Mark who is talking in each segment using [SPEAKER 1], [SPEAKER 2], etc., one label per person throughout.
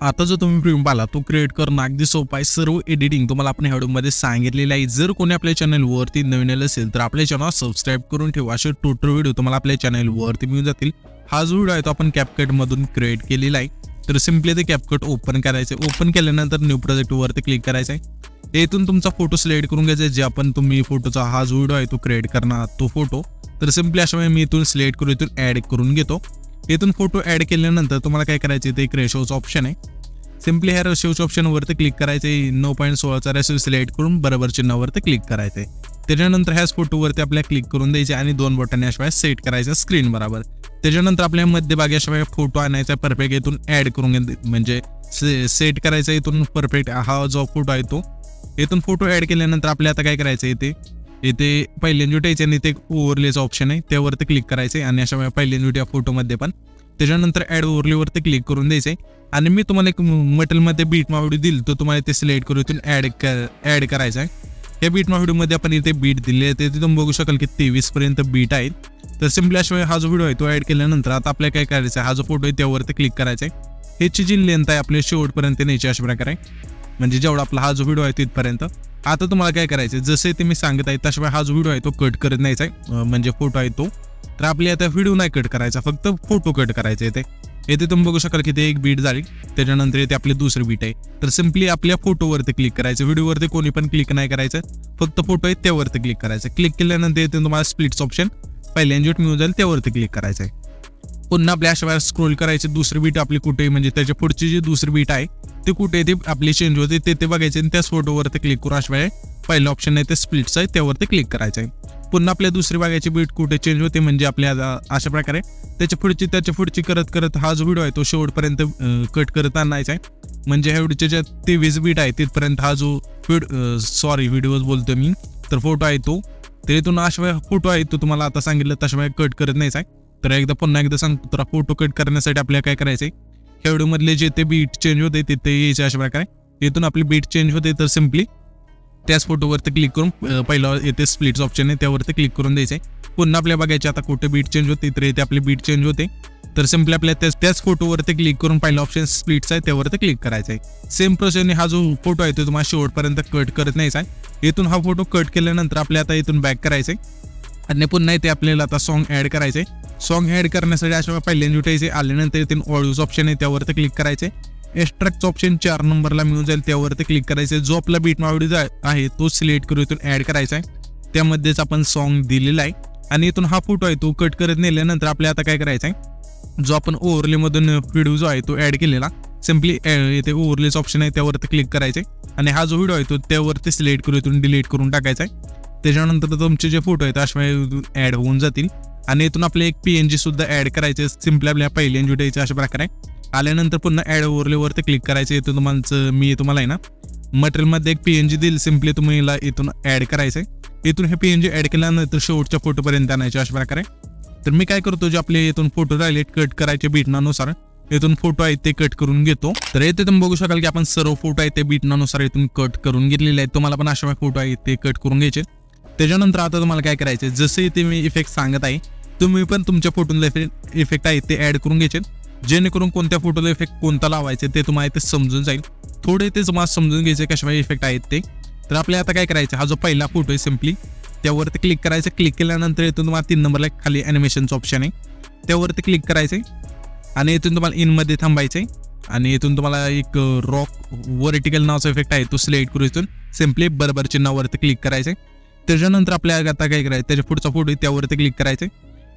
[SPEAKER 1] आता जो तुम्ही प्रीमियम पाहिला तो क्रिएट करणं अगदी सोपं आहे। सर्व एडिटिंग तुम्हाला आपण ह्या व्हिडिओमध्ये सांगितलेलं आहे। जर कोणी आपल्या चॅनलवरती नवीन आलं असेल तर आपल्या चॅनल सबस्क्राइब करून ठेवा। असे टोटल व्हिडिओ तुम्हाला आपल्या चॅनलवरती मिळून जातील। हा जो व्हिडिओ आहे तो आपण CapCut मधून क्रिएट केलेला आहे। तर सिंपली ते CapCut ओपन करायचं आहे। ओपन केल्यानंतर न्यू प्रोजेक्ट वरती क्लिक करायचं आहे। इथून तुमचा फोटो सिलेक्ट करून घ्यायचा जे आपण तुम्ही फोटोचा हा जो व्हिडिओ आहे तो क्रिएट करणार तो फोटो। तर सिंपली अशा मी इथून सिलेक्ट करून इथून ऍड करून घेतो। इथून फोटो ऍड केल्यानंतर तुम्हाला काय करायचे ते एक रेशोचा ऑप्शन आहे। सिंपली ह्या रेशोच्या ऑप्शन वरती क्लिक करायचे। 9.16चा रेशो सिलेक्ट करून बरोबर चिन्हावरती क्लिक करायचे। त्याच्यानंतर ह्याच फोटोवरती आपल्याला क्लिक करून द्यायचे आणि दोन बटन अशा सेट करायचं स्क्रीन बरोबर। त्याच्यानंतर आपल्या मध्यभागी अशा फोटो आणायचा परफेक्ट इथून ऍड करून म्हणजे सेट करायचा इथून परफेक्ट हा जो फोटो आहे तो। इथून फोटो ऍड केल्यानंतर आपल्याला आता काय करायचं इथे पहिल्यांदा टायचं आणि इथे ओव्हरलेचा ऑप्शन आहे त्यावरती क्लिक करायचे आणि अशा पहिल्यांदा या फोटोमध्ये पण त्याच्यानंतर ऍड ओव्हरलेवरती क्लिक करून द्यायचे। आणि मी तुम्हाला एक मटेरियलमध्ये बीटमा व्हिडिओ दिली तो तुम्हाला ते सिलेक्ट करून इथून ऍड करायचा आहे। या बीटमा व्हिडिओमध्ये आपण इथे बीट दिले आहे ते तुम्ही बघू शकाल की 23 पर्यंत बीट आहेत। तर सिंपली अशा हा जो व्हिडिओ आहे तो ऍड केल्यानंतर आता आपल्याला काय करायचं आहे हा जो फोटो आहे त्यावरती क्लिक करायचा आहे। ह्याची जी लेंथ आहे आपल्या शेवटपर्यंत न्यायची अशा प्रकारे म्हणजे जेवढा आपला हा जो व्हिडिओ आहे तिथपर्यंत। आता तुम्हाला काय करायचं जसे ते मी सांगत आहे तशा हा जो व्हिडिओ आहे तो कट करत न्यायचा आहे म्हणजे फोटो आहे तो। तर आपल्या आता व्हिडिओ नाही कट करायचा फक्त फोटो कट करायचा इथे तुम्ही बघू शकाल की ते एक बीट झाली। त्याच्यानंतर इथे आपले दुसरी बीट आहे। तर सिंपली आपल्या फोटोवरती क्लिक करायचं व्हिडिओवरती कोणी पण क्लिक नाही करायचं फक्त फोटो आहे त्यावरती क्लिक करायचं। क्लिक केल्यानंतर इथे तुम्हाला स्प्लिट्स ऑप्शन पहिल्यांदा मिळून जाईल त्यावरती क्लिक करायचं आहे। पुन्हा आपल्या अशा स्क्रोल करायचे दुसरी बीट आपली कुठे म्हणजे त्याच्या पुढची जी दुसरी बीट आहे ते कुठे ते आपली चेंज होते ते बघायचे आणि त्याच फोटोवरती क्लिक करून अशा वेळेस पहिलं ऑप्शन आहे ते स्प्लिट्स आहे त्यावरती क्लिक करायचं आहे। पुन्हा आपल्या दुसरी बघायची बीट कुठे चेंज होते म्हणजे आपल्या अशा प्रकारे त्याच्या पुढची करत हा जो व्हिडिओ आहे तो शेवटपर्यंत कट करत आणायचा आहे म्हणजे ह्या व्हिडिओच्या ज्या 23 बीट आहे तिथपर्यंत हा जो व्हिडिओज बोलतो मी तर फोटो आहे तो इथून अशा फोटो आहे तो तुम्हाला आता सांगितलं तशा वेळेस कट करत नाहीच आहे। तर पुन्हा एकदा सांगतो तर फोटो कट करण्यासाठी आपल्याला काय करायचंय ह्या व्हिडिओमधले जे ते बीट चेंज होते तिथे यायचे अशा प्रकारे इथून आपली बीट चेंज होते। तर सिंपली त्याच फोटोवरती क्लिक करून पहिला येते स्प्लिट्स ऑप्शन आहे त्यावरती क्लिक करून द्यायचे। पुन्हा आपल्या बघायचे आता कुठे बीट चेंज होते तर इथे आपली बीट चेंज होते। तर सिंपली आपल्या त्याच फोटोवरती क्लिक करून पहिला ऑप्शन स्प्लिट्स आहे त्यावरती क्लिक करायचं आहे। सेम प्रोसेसने हा जो फोटो आहे तो तुम्हाला शेवटपर्यंत कट करत नाहीच आहे। इथून हा फोटो कट केल्यानंतर आपल्या आता इथून बॅक करायचंय आणि पुन्हा इथे आपल्याला आता सॉन्ग ऍड करायचंय। सॉन्ग ऍड करण्यासाठी अशा पहिल्यांदा उठायचे आल्यानंतर इथे ऑडिओज ऑप्शन आहे त्यावरती क्लिक करायचे। एक्स्ट्रॅक्टचा ऑप्शन 4 नंबरला मिळून जाईल त्यावरती क्लिक करायचे। जो आपला बीट व्हिडिओ आहे तो सिलेक्ट करून इथून ऍड करायचा आहे त्यामध्येच आपण सॉन्ग दिलेला आहे। आणि इथून हा फोटो आहे तो कट करत नेल्यानंतर आपल्याला आता काय करायचं आहे जो आपण ओव्हरले मधून व्हिडिओ जो आहे तो ऍड केलेला सिंपली इथे ओव्हरलेच ऑप्शन आहे त्यावरती क्लिक करायचे आणि हा जो व्हिडिओ आहे तो त्यावरती सिलेक्ट करून इथून डिलीट करून टाकायचा आहे। त्याच्यानंतर तुमचे जे फोटो आहेत अशा ऍड होऊन जातील आणि इथून आपले एक PNG सुद्धा ऍड करायचे। सिंपली आपल्या पहिल्यांदा द्यायचे अशा प्रकारे आल्यानंतर पुन्हा ऍड ओव्हरलेवरती क्लिक करायचे। इथून मी तुम्हाला आहे ना मटेरियलमध्ये एक PNG दिल सिंपली तुम्हाला इथून ऍड करायचंय। इथून हे PNG ऍड केल्यानंतर शेवटच्या फोटोपर्यंत आणायचे अशा प्रकारे। तर मी काय करतो जे आपले इथून फोटो राहिले कट करायचे बीटनानुसार इथून फोटो आहे ते कट करून घेतो। तर इथे तुम्ही बघू शकाल की आपण सर्व फोटो आहे ते बीटनानुसार इथून कट करून घेतलेले आहेत। तुम्हाला पण अशा फोटो आहे ते कट करून घ्यायचे। त्याच्यानंतर आता तुम्हाला काय करायचे जसे इथे मी इफेक्ट सांगत आहे तुम्ही पण तुमच्या फोटोला इफेक्ट आहे ते ऍड करून घ्यायचे जेणेकरून कोणत्या फोटोला इफेक्ट कोणता लावायचे ते तुम्हाला इथे समजून जाईल। थोडे ते तुम्हाला समजून घ्यायचे कशा इफेक्ट आहेत ते। तर आपल्याला आता काय करायचं हा जो पहिला फोटो आहे सिंपली त्यावरती क्लिक करायचं। क्लिक केल्यानंतर इथून तुम्हाला 3 नंबरला खाली ॲनिमेशनचं ऑप्शन आहे त्यावरती क्लिक करायचं आणि इथून तुम्हाला इनमध्ये थांबायचं आणि इथून तुम्हाला एक रॉक व्हर्टिकल नावाचा इफेक्ट आहे तो सिलेक्ट करून इथून सिंपली बरोबर चिन्हावरती क्लिक करायचं। त्याच्यानंतर आपल्याला आता काय करायचं त्याच्या पुढचा फोटो आहे त्यावरती क्लिक करायचं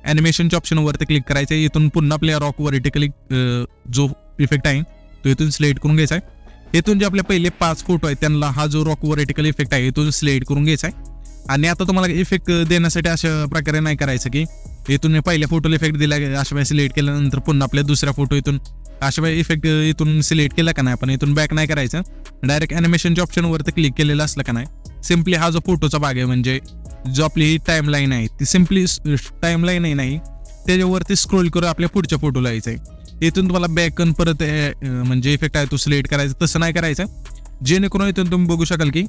[SPEAKER 1] ॲनिमेशनच्या ऑप्शनवरती क्लिक करायचं। इथून पुन्हा आपल्या रॉक व्हर्टिकली जो इफेक्ट आहे तो इथून सिलेक्ट करून घ्यायचा आहे। इथून जे आपले पहिले 5 फोटो आहेत त्यांना हा जो रॉक व्हर्टिकल इफेक्ट आहे इथून सिलेक्ट करून घ्यायचा आहे। आणि आता तुम्हाला इफेक्ट देण्यासाठी अशा प्रकारे नाही करायचं की इथून पहिल्या फोटोला इफेक्ट दिला अशा वेळेस सिलेक्ट केल्यानंतर पुन्हा आपल्या दुसऱ्या फोटो इथून अशा वेळेस इफेक्ट इथून सिलेक्ट केला का नाही आपण इथून बॅक नाही करायचं डायरेक्ट ॲनिमेशनच्या ऑप्शनवरती क्लिक केलेलं असलं का नाही सिंपली हा जो फोटोचा भाग आहे म्हणजे जो आपली ही टाइमलाईन आहे ती सिंपली टाइमलाईन नाही त्याच्यावरती स्क्रोल करून आपल्या पुढच्या फोटोला यायचं आहे। इथून तुम्हाला बॅकन परत म्हणजे इफेक्ट आहे तो सिलेक्ट करायचा तसं नाही करायचं जेणेकरून इथून तुम्ही बघू शकाल की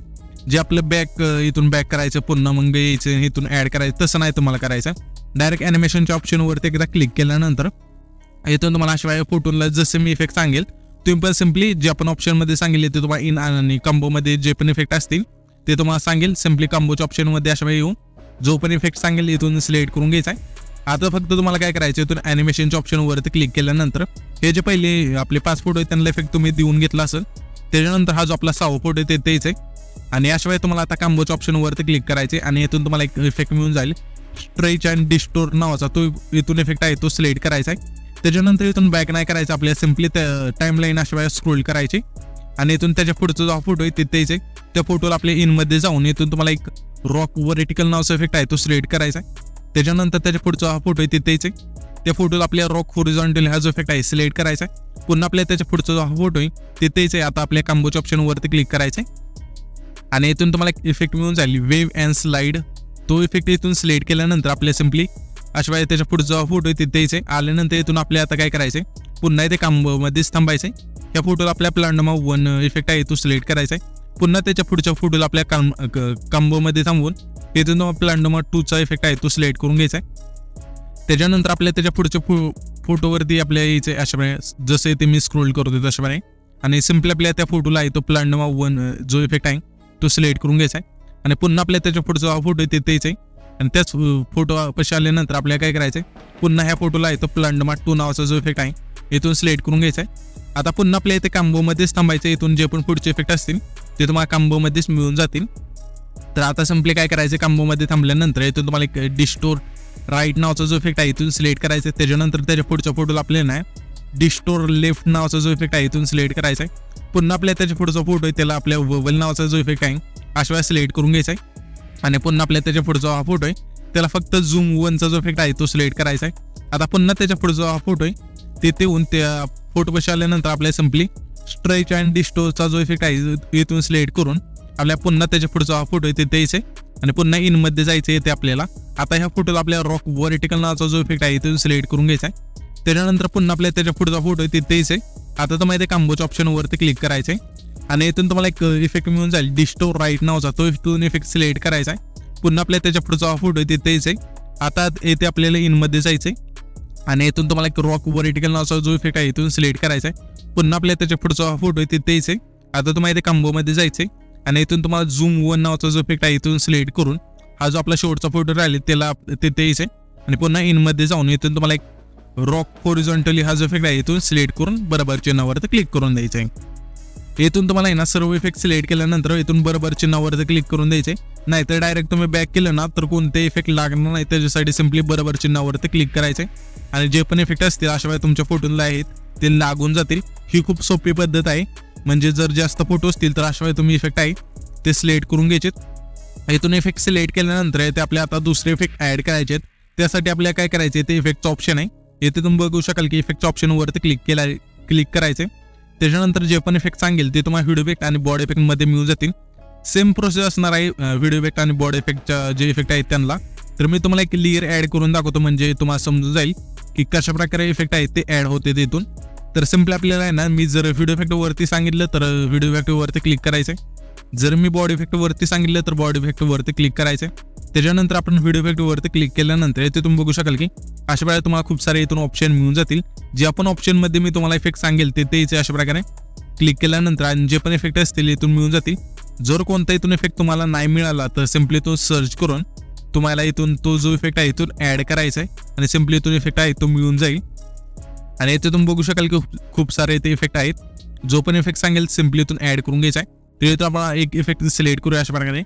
[SPEAKER 1] जे आपलं बॅक इथून बॅक करायचं पुन्हा मग यायचं इथून ऍड करायचं तसं नाही तुम्हाला करायचं। डायरेक्ट ॲनिमेशनच्या ऑप्शनवरती एकदा क्लिक केल्यानंतर इथून तुम्हाला अशा फोटोला जसं मी इफेक्ट सांगेल तुम्ही पण सिम्पली जे आपण ऑप्शनमध्ये सांगितले ते तुम्हाला इन आणि कॉम्बोमध्ये जे पण इफेक्ट असतील ते तुम्हाला सांगेल. सिम्पली कॉम्बोच्या ऑप्शनमध्ये अशा वेळी येऊन जो पण इफेक्ट सांगेल इथून सिलेक्ट करून घ्यायचा आहे. आता फक्त तुम्हाला काय करायचं, इथून ॲनिमेशनच्या ऑप्शनवरती क्लिक केल्यानंतर हे जे पहिले आपले 5 फोटो आहेत त्यांना इफेक्ट तुम्ही देऊन घेतला असेल, त्याच्यानंतर हा जो आपला 6 फोटो आहे ते द्यायचा आहे. आणि याशिवाय तुम्हाला आता कॉम्बोच्या ऑप्शनवरती क्लिक करायचे आणि इथून तुम्हाला एक इफेक्ट मिळून जाईल स्ट्रेच अँड डिस्टोर नावाचा, तो इथून इफेक्ट आहे तो सिलेक्ट करायचा आहे. त्याच्यानंतर इथून बॅक नाही करायचं, आपल्याला सिम्पली टाईमलाईन अशा स्क्रोल करायची आणि इथून त्याच्या पुढचा जो फोटो आहे तिथे द्यायचे. त्या फोटोला आपल्या इनमध्ये जाऊन इथून तुम्हाला एक रॉक व्हर्टिकल नावाचा इफेक्ट आहे तो सिलेक्ट करायचा आहे. त्याच्यानंतर त्याच्या पुढचा हा फोटो आहे तिथे द्यायचे. त्या फोटोला आपल्या रॉक हॉरिझॉन्टल हा जो इफेक्ट आहे सिलेक्ट करायचा आहे. पुन्हा आपल्या त्याच्या पुढचा जो फोटो आहे तिथे द्यायचे. आता आपल्या कॉम्बोच्या ऑप्शनवरती क्लिक करायचं आहे आणि इथून तुम्हाला एक इफेक्ट मिळून जाईल वेव अँड स्लाइड, तो इफेक्ट इथून सिलेक्ट केल्यानंतर आपल्या सिम्पली अशा त्याच्या पुढचा फोटो आहे तिथे द्यायचे. आल्यानंतर इथून आपल्या आता काय करायचं आहे, पुन्हा इथे कॉम्बोमध्येच थांबायचं आहे. त्या फोटोला आपल्या प्लॅनडोमा 1 इफेक्ट आहे तो सिलेक्ट करायचा आहे. पुन्हा त्याच्या पुढच्या फोटोला आपल्या कॉम्बोमध्ये थांबवून इथून प्लॅनडोमा 2चा इफेक्ट आहे तो सिलेक्ट करून घ्यायचा आहे. त्याच्यानंतर आपल्या त्याच्या पुढच्या फोटोवरती आपल्या यायचे अशा प्रकारे जसे ते मी स्क्रोल करतो तशा प्रकारे आणि सिम्पली आपल्या त्या फोटोला आहे तो प्लॅनडोमा 1 जो इफेक्ट आहे तो सिलेक्ट करून घ्यायचा आहे. आणि पुन्हा आपल्या त्याच्या पुढचा फोटो आहे तिथे यायचा आहे आणि त्याच फोटो पशी आल्यानंतर आपल्याला काय करायचं आहे, पुन्हा ह्या फोटोला आहे तो प्लॅनडोमा 2 नावाचा जो इफेक्ट आहे इथून सिलेक्ट करून घ्यायचा आहे. आता पुन्हा आपल्या इथे कॉम्बोमध्येच थांबायचं, इथून जे पण पुढचे इफेक्ट असतील ते तुम्हाला कॉम्बोमध्येच मिळून जातील. तर आता सिम्पली काय करायचं, कॉम्बोमध्ये थांबल्यानंतर इथून तुम्हाला एक डिस्टोर राईट नावाचा जो इफेक्ट आहे इथून सिलेक्ट करायचा आहे. त्याच्यानंतर त्याच्या पुढच्या फोटोला आपल्याला नाही डिस्टोर लेफ्ट नावाचा जो इफेक्ट आहे इथून सिलेक्ट करायचा आहे. पुन्हा आपल्या त्याच्या पुढचा फोटो आहे त्याला आपल्या वबल नावाचा जो इफेक्ट आहे अशा वेळेस सिलेक्ट करून घ्यायचा आहे. आणि पुन्हा आपल्या त्याच्या पुढचा हा फोटो आहे त्याला फक्त झूम 1चा जो इफेक्ट आहे तो सिलेक्ट करायचा आहे. आता पुन्हा त्याच्या पुढचा हा फोटो आहे तिथे येऊन त्या फोटो पशी आल्यानंतर आपल्या सिम्पली स्ट्रेच अँड डिस्टोरचा जो इफेक्ट आहे इथून सिलेक्ट करून आपल्या पुन्हा त्याच्या पुढचा हा फोटो आहे तिथे द्यायचे आणि पुन्हा इनमध्ये जायचं येते आपल्याला. आता ह्या फोटोला आपल्या रॉक व्हर्टिकल नावाचा जो इफेक्ट आहे इथून सिलेक्ट करून घ्यायचा आहे. त्याच्यानंतर पुन्हा आपल्या त्याच्या पुढचा फोटो आहे तिथे द्यायचे. आता तुम्हाला इथे कॉम्बोच्या ऑप्शनवरती क्लिक करायचं आहे आणि इथून तुम्हाला एक इफेक्ट मिळून जाईल डिस्टोर राईट नावाचा, तो इथून इफेक्ट सिलेक्ट करायचा आहे. पुन्हा आपल्या त्याच्या पुढचा फोटो आहे तिथे द्यायचे. आता येथे आपल्याला इनमध्ये जायचं आहे आणि इथून तुम्हाला एक रॉक व्हर्टिकल नावाचा जो इफेक्ट आहे इथून सिलेक्ट करायचा आहे. पुन्हा आपल्या त्याच्या पुढचा फोटो आहे तिथे द्यायचे. आता तुम्हाला इथे कॉम्बोमध्ये जायचं आहे आणि इथून तुम्हाला झूम 1 नावाचा जो इफेक्ट आहे इथून सिलेक्ट करून हा जो आपला शेवटचा फोटो राहिले त्याला तिथे द्यायचे आणि पुन्हा इनमध्ये जाऊन इथून तुम्हाला एक रॉक हॉरिझॉन्टली हा जो इफेक्ट आहे इथून सिलेक्ट करून बरोबर चिन्हावरती क्लिक करून द्यायचं आहे. इथून तुम्हाला ना सर्व इफेक्ट सिलेक्ट केल्यानंतर इथून बरोबर चिन्हावरती क्लिक करून द्यायचे. नाहीतर डायरेक्ट तुम्ही बॅक केलं ना तर कोणते इफेक्ट लागणार नाही, त्याच्यासाठी सिम्पली बरोबर चिन्हावरती क्लिक करायचे आणि जे पण इफेक्ट असतील अशा वेळी तुमच्या फोटोला आहेत ते लागून जातील. ही खूप सोपी पद्धत आहे, म्हणजे जर जास्त फोटो असतील तर अशा वेळी तुम्ही इफेक्ट आहे ते सिलेक्ट करून घ्यायचे. इथून इफेक्ट सिलेक्ट केल्यानंतर ते आपल्या आता दुसरे इफेक्ट ॲड करायचे आहेत. त्यासाठी आपल्याला काय करायचे, ते इफेक्टचं ऑप्शन आहे येथे तुम्ही बघू शकाल की इफेक्टच्या ऑप्शनवरती क्लिक करायचे. त्याच्यानंतर जे पण इफेक्ट सांगेल ते तुम्हाला व्हिडिओ इफेक्ट आणि बॉडी इफेक्टमध्ये मिळून जातील. सेम प्रोसेस असणार आहे व्हिडिओ इफेक्ट आणि बॉडी इफेक्टच्या जे इफेक्ट आहेत त्यांना. तर मी तुम्हाला एक लेयर ॲड करून दाखवतो म्हणजे तुम्हाला समजून जाईल की कशा प्रकारे इफेक्ट आहेत ते ॲड होते तिथून. तर सिम्पली आपल्याला आहे ना, मी जर व्हिडिओ इफेक्टवरती सांगितलं तर व्हिडिओ इफेक्टवरती क्लिक करायचं आहे. जर मी बॉडी इफेक्टवरती सांगितलं तर बॉडी इफेक्टवरती क्लिक करायचं आहे. त्याच्यानंतर आपण व्हिडिओ इफेक्टवरती क्लिक केल्यानंतर इथे तुम्ही बघू शकाल की अशा वेळेला तुम्हाला खूप सारे इथून ऑप्शन मिळून जातील. जे आपण ऑप्शनमध्ये मी तुम्हाला इफेक्ट सांगेल ते इथे अशा प्रकारे क्लिक केल्यानंतर आणि जे पण इफेक्ट असतील इथून मिळून जातील. जर कोणता इथून इफेक्ट तुम्हाला नाही मिळाला तर सिम्पली तो सर्च करून तुम्हाला इथून तो जो इफेक्ट आहे इथून ॲड करायचा आहे आणि सिम्पली इथून इफेक्ट आहे तो मिळून जाईल. आणि इथे तुम्ही बघू शकाल की खूप सारे इथे इफेक्ट आहेत. जो पण इफेक्ट सांगेल सिम्पली इथून ॲड करून घ्यायचा आहे. तर इथं आपण एक इफेक्ट सिलेक्ट करूया अशा प्रकारे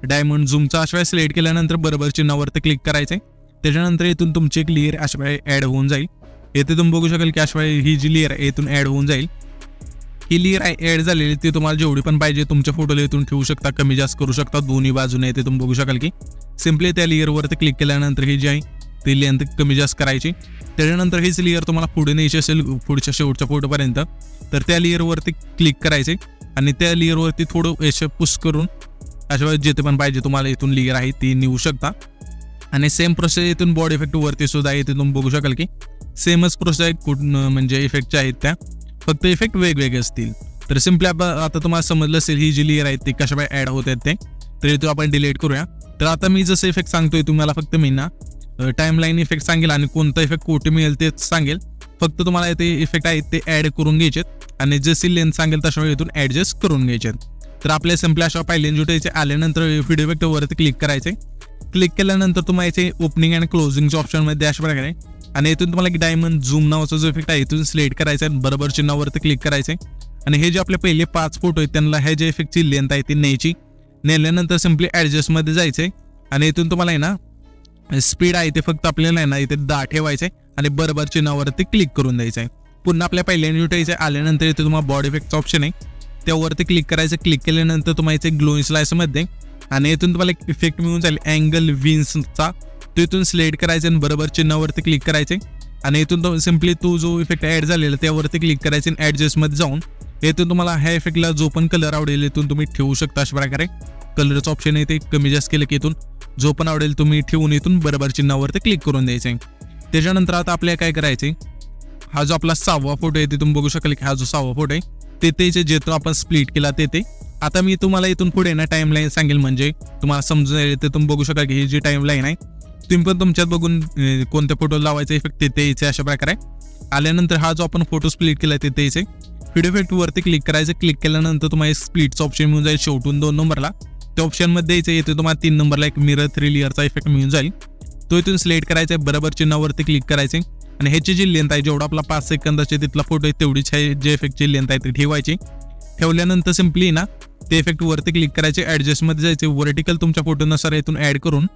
[SPEAKER 1] डायमंड झूमचा. अशा वेळेस सिलेक्ट केल्यानंतर बरोबर चिन्हावरती क्लिक करायचं आहे. त्याच्यानंतर इथून तुमची एक लेअर अशा वेळी ॲड होऊन जाईल. येथे तुम्ही बघू शकाल की अशा वेळी ही जी लेअर आहे इथून ॲड होऊन जाईल. ही लेअर ॲड झालेली ती तुम्हाला जेवढी पण पाहिजे तुमच्या फोटोला इथून ठेवू शकता, कमी जास्त करू शकता दोन्ही बाजूने. इथे तुम्ही बघू शकाल की सिम्पली त्या लेअरवरती क्लिक केल्यानंतर ही जी आहे ती लेंथ कमी जास्त करायची. त्याच्यानंतर हीच लेअर तुम्हाला पुढे न्यायची असेल पुढच्या शेवटच्या फोटोपर्यंत तर त्या लेअरवरती क्लिक करायचे आणि त्या लेअरवरती थोडं याचे पुश करून अशा वेळेस जिथे पण पाहिजे तुम्हाला इथून लेअर आहे ती निवू शकता. आणि सेम प्रोसेस इथून बॉडी इफेक्टवरती सुद्धा इथे तुम्ही बघू शकाल की सेमच प्रोसेस आहे. कुठं म्हणजे इफेक्टच्या आहेत त्या, फक्त इफेक्ट वेगवेगळे असतील. तर सिम्पली आता तुम्हाला समजलं असेल ही जी लेअर आहे ती कशा ॲड होत आहेत ते. तर इथे आपण डिलीट करूया. तर आता मी जसं इफेक्ट सांगतोय तुम्हाला फक्त मी ना टाइमलाईन इफेक्ट सांगेल आणि कोणता इफेक्ट कुठे मिळेल तेच सांगेल. फक्त तुम्हाला इथे इफेक्ट आहेत ते ऍड करून घ्यायचे आणि जशी लेंथ सांगेल तशा वेळी इथून ऍडजस्ट करून घ्यायचे. तर आपल्या सिम्पली अशा पाहिले जुटायचे आल्यानंतर व्हिडिओ इफेक्ट वरती क्लिक करायचे. क्लिक केल्यानंतर तुम्हाला याचे ओपनिंग अँड क्लोजिंगच्या ऑप्शन मध्ये अशा प्रकारे आणि इथून तुम्हाला एक डायमंड झूम नावाचा जो इफेक्ट आहे इथून सिलेक्ट करायचा आहे, बरोबर चिन्हावरती क्लिक करायचे आणि हे जे आपले पहिले 5 फोटो आहेत त्यांना हे जे इफेक्टची लेंथ आहे ती न्यायची. नेल्यानंतर सिम्पली ऍडजस्ट मध्ये जायचे आणि इथून तुम्हाला आहे ना स्पीड आहे ते फक्त आपल्याला आहे ना इथे 10 ठेवायचे आणि बरोबर चिन्हावरती क्लिक करून द्यायचं आहे. पुन्हा आपल्या पहिल्याने उठायचं आल्यानंतर इथे तुम्हाला बॉडी इफेक्टचा ऑप्शन आहे त्यावरती क्लिक करायचं. क्लिक केल्यानंतर तुम्हाला इथे ग्लोइंग स्लाइस मध्ये आणि इथून तुम्हाला एक इफेक्ट मिळून जाईल अँगल विन्सचा, तो इथून सिलेक्ट करायचा आणि बरोबर चिन्हावरती क्लिक करायचे आणि इथून सिम्पली तो जो इफेक्ट ऍड झालेला त्यावरती क्लिक करायचे आणि ऍडजस्ट मध्ये जाऊन इथून तुम्हाला ह्या इफेक्टला जो पण कलर आवडेल इथून तुम्ही ठेवू शकता. अशा प्रकारे कलरचं ऑप्शन आहे ते कमी जास्त केलं की इथून जो पण आवडेल तुम्ही ठेवून इथून बरोबर चिन्हावरती क्लिक करून द्यायचे. त्याच्यानंतर आता आपल्याला काय करायचे, हा जो आपला 6वा फोटो आहे तिथून बघू शकाल की हा जो 6वा फोटो आहे ते जेथून आपण स्प्लिट केला ते आता मी तुम्हाला इथून पुढे ना टाइमलाईन सांगेल म्हणजे तुम्हाला समजून जाईल. तिथून बघू शकाल की ही जी टाइमलाईन आहे तुम्ही पण तुमच्यात बघून कोणत्या फोटो लावायचा इफेक्ट ते यायचे. अशा प्रकारे आल्यानंतर हा जो आपण फोटो स्प्लिट केला ते यायचे. व्हिडिओ इफेक्ट वरती क्लिक करायचं. क्लिक केल्यानंतर तुम्हाला स्प्लिटचा ऑप्शन मिळून जाईल शेवटून 2 नंबरला. त्या ऑप्शन मध्ये यायचं येते तुम्हाला 3 नंबरला एक मिरर 3 लेअरचा इफेक्ट मिळून जाईल. तो इथून सिलेक्ट करायचा आहे, बरोबर चिन्हावरती क्लिक करायचे आणि ह्याची जी लेंथ आहे जेवढा आपला 5 सेकंदाचे तिथला फोटो आहे तेवढीच आहे जे इफेक्टची लेंथ आहे ती ठेवायची. ठेवल्यानंतर सिम्पली ना ते इफेक्ट वरती क्लिक करायचे, ऍडजस्ट मध्ये जायचे, वर्टिकल तुमच्या फोटोनुसार इथून ऍड करून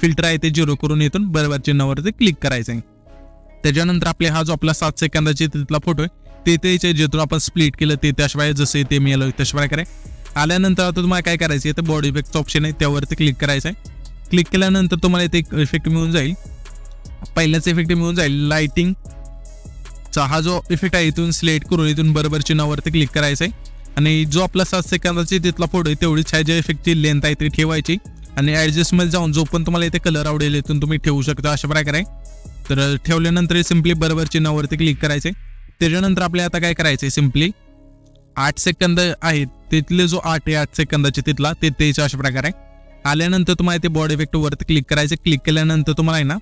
[SPEAKER 1] फिल्टर आहे ते 0 करून इथून बरोबर चिन्हावरती क्लिक करायचे. त्याच्यानंतर आपले हा जो आपला 7 सेकंदाचे तिथला फोटो आहे ते जेथून आपण स्प्लिट केलं ते त्याशिवाय जसे ते मी आलो तशा प्रकारे आल्यानंतर आता तुम्हाला काय करायचं आहे, बॉडी इफेक्टचा ऑप्शन आहे त्यावरती क्लिक करायचं आहे. क्लिक केल्यानंतर तुम्हाला इथे एक इफेक्ट मिळून जाईल, पहिल्याच इफेक्ट मिळून जाईल लाइटिंगचा. हा जो इफेक्ट आहे इथून सिलेक्ट करून इथून बरोबर चिन्हावरती क्लिक करायचं आहे आणि जो आपला 7 सेकंदाचा तिथला फोटो आहे तेवढीच आहे जे इफेक्टची लेंथ आहे ती ठेवायची आणि ऍडजस्ट मध्ये जाऊन जो पण तुम्हाला इथे कलर आवडेल इथून तुम्ही ठेवू शकता. अशा प्रकारे तर ठेवल्यानंतर सिम्पली बरोबर चिन्हावरती क्लिक करायचे. त्याच्यानंतर आपल्याला आता काय करायचे, सिम्पली 8 सेकंद आहेत तिथले जो 8 सेकंदाचे तिथला ते त्याच्या अशा प्रकारे आल्यानंतर तुम्हाला इथे बॉडी इफेक्ट वरती क्लिक करायचे. क्लिक केल्यानंतर तुम्हाला आहे ना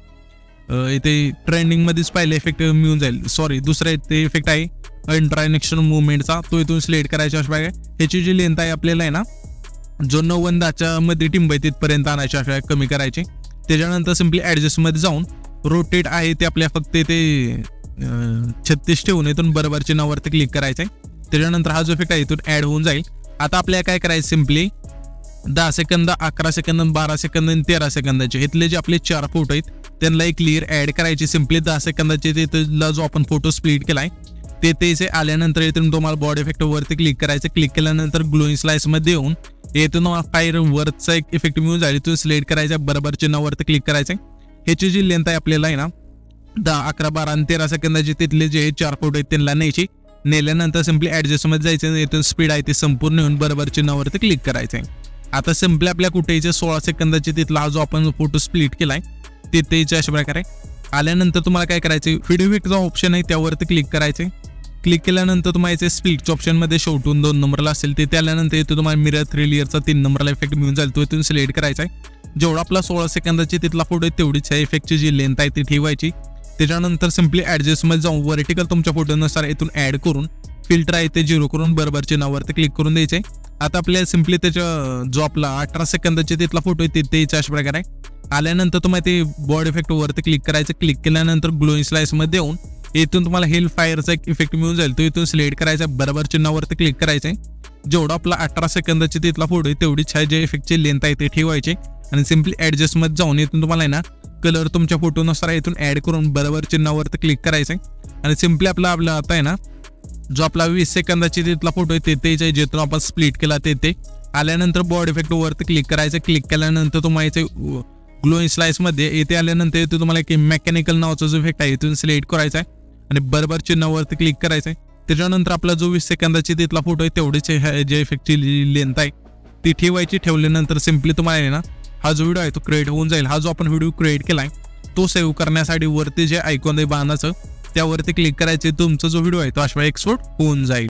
[SPEAKER 1] इथे ट्रेंडिंग मध्येच पहिला इफेक्ट मिळून जाईल, सॉरी दुसरा इथे इफेक्ट आहे इंट्रानेक्शन मुवमेंटचा, तो इथून सिलेक्ट करायचा. अशा प्रकारे ह्याची जी लेंथ आहे आपल्याला आहे ना जो 90 मध्ये टिंब आहे तिथपर्यंत आणायची, अशा कमी करायची. त्याच्यानंतर सिम्पली ऍडजस्ट मध्ये जाऊन रोटेट आहे ते आपल्या फक्त इथे 36 ठेवून इथून बरोबर चिन्हावरती क्लिक करायचंय. त्याच्यानंतर हा जो इफेक्ट आहे इथून ऍड होऊन जाईल. आता आपल्याला काय करायचं, सिम्पली 10 सेकंद, 11 सेकंद, 12 सेकंद आणि 13 सेकंदाचे इथले जे आपले 4 फोटो आहेत त्यांना एक लेअर ऍड करायची. सिम्पली 10 सेकंदाचे तिथला जो आपण फोटो स्प्लिट केलाय ते आल्यानंतर इथून तुम्हाला बॉडी इफेक्ट वरती क्लिक करायचं. क्लिक केल्यानंतर ग्लोइंग स्लाइस मध्ये येऊन येथून फायर वरचा एक इफेक्ट मिळून जाईल, इथून सिलेक्ट करायचा, बरोबर चिन्हावरती क्लिक करायचं. ह्याची जी लेंथ आहे आपल्याला आहे ना 10, 11, 12 आणि 13 सेकंदाचे तिथले जे 4 फोटो आहेत त्यांना न्यायची. नेल्यानंतर सिम्पली ऍडजस्ट मध्ये जायचं, इथून स्पीड आहे ते संपूर्ण येऊन बरोबर चिन्हावरती क्लिक करायचं आहे. आता सिम्पली आपल्या कुठेचे 16 सेकंदाचे तिथला हा जो आपण फोटो स्प्लिट केलाय ते अशा प्रकारे आल्यानंतर तुम्हाला काय करायचे, व्हिडिओ इफेक्टचा ऑप्शन आहे त्यावरती क्लिक करायचे. क्लिक केल्यानंतर तुम्हाला याचे स्प्लिटच्या ऑप्शन मध्ये शेवटून 2 नंबरला असेल ते आल्यानंतर इथे तुम्हाला मिरर 3 लेअरचा 3 नंबरला इफेक्ट मिळून जाईल, तो इथून सिलेक्ट करायचा आहे. जेवढा आपला 16 सेकंदाची तिथला फोटो आहे तेवढीच आहे इफेक्टची जी लेंथ आहे ती ठेवायची. त्याच्यानंतर सिम्पली ऍडजस्ट मध्ये जाऊन वर्टिकल तुमच्या फोटोनुसार इथून ऍड करून फिल्टर आहे ते 0 करून बरोबर चिन्हावरती क्लिक करून द्यायचे. आता आपल्याला सिम्पली त्याच्या जो आपला 18 सेकंदाचे तिथला फोटो आहे ते अशा प्रकारे आल्यानंतर तुम्हाला ते बॉडी इफेक्ट वरती क्लिक करायचं. क्लिक केल्यानंतर ग्लोइंग स्लाइस मध्ये येऊन इथून तुम्हाला हेल फायरचा एक इफेक्ट मिळून जाईल, तो इथून सिलेक्ट करायचा, बरोबर चिन्हावरती क्लिक करायचंय. जेवढा आपला 18 सेकंदाचे तिथला फोटो आहे तेवढीच आहे जे इफेक्टची लेंथ आहे ते ठेवायचे आणि सिम्पली ऍडजस्ट मध्ये जाऊन इथून तुम्हाला आहे ना कलर तुमच्या फोटोनुसार इथून ऍड करून बरोबर चिन्हावरती क्लिक करायचंय आणि सिम्पली आपला आता आहे ना जो आपला 20 सेकंदाची तिथला फोटो आहे ते जेथून आपण स्प्लिट केला ते आल्यानंतर बॉडी इफेक्ट वरती क्लिक करायचं. क्लिक केल्यानंतर तुम्हाला इथे ग्लोइंग स्लाइस मध्ये येथे आल्यानंतर इथे तुम्हाला एक मेकॅनिकल नावाचा जो इफेक्ट आहे इथून सिलेक्ट करायचा आहे आणि बरोबर चिन्हावरती क्लिक करायचंय. त्याच्यानंतर आपला जो 20 सेकंदाची तिथला फोटो आहे तेवढीच जे इफेक्टची लेंथ आहे ती ठेवायची. ठेवल्यानंतर सिम्पली तुम्हाला आहे ना हा जो व्हिडिओ आहे तो क्रिएट होऊन जाईल. हा जो आपण व्हिडिओ क्रिएट केलाय तो सेव्ह करण्यासाठी वरती जे आयकॉन आहे बाणाचं त्यावरती क्लिक करायचे, तुमचा जो व्हिडिओ आहे तो अशा एक्सपोर्ट होऊन जाईल.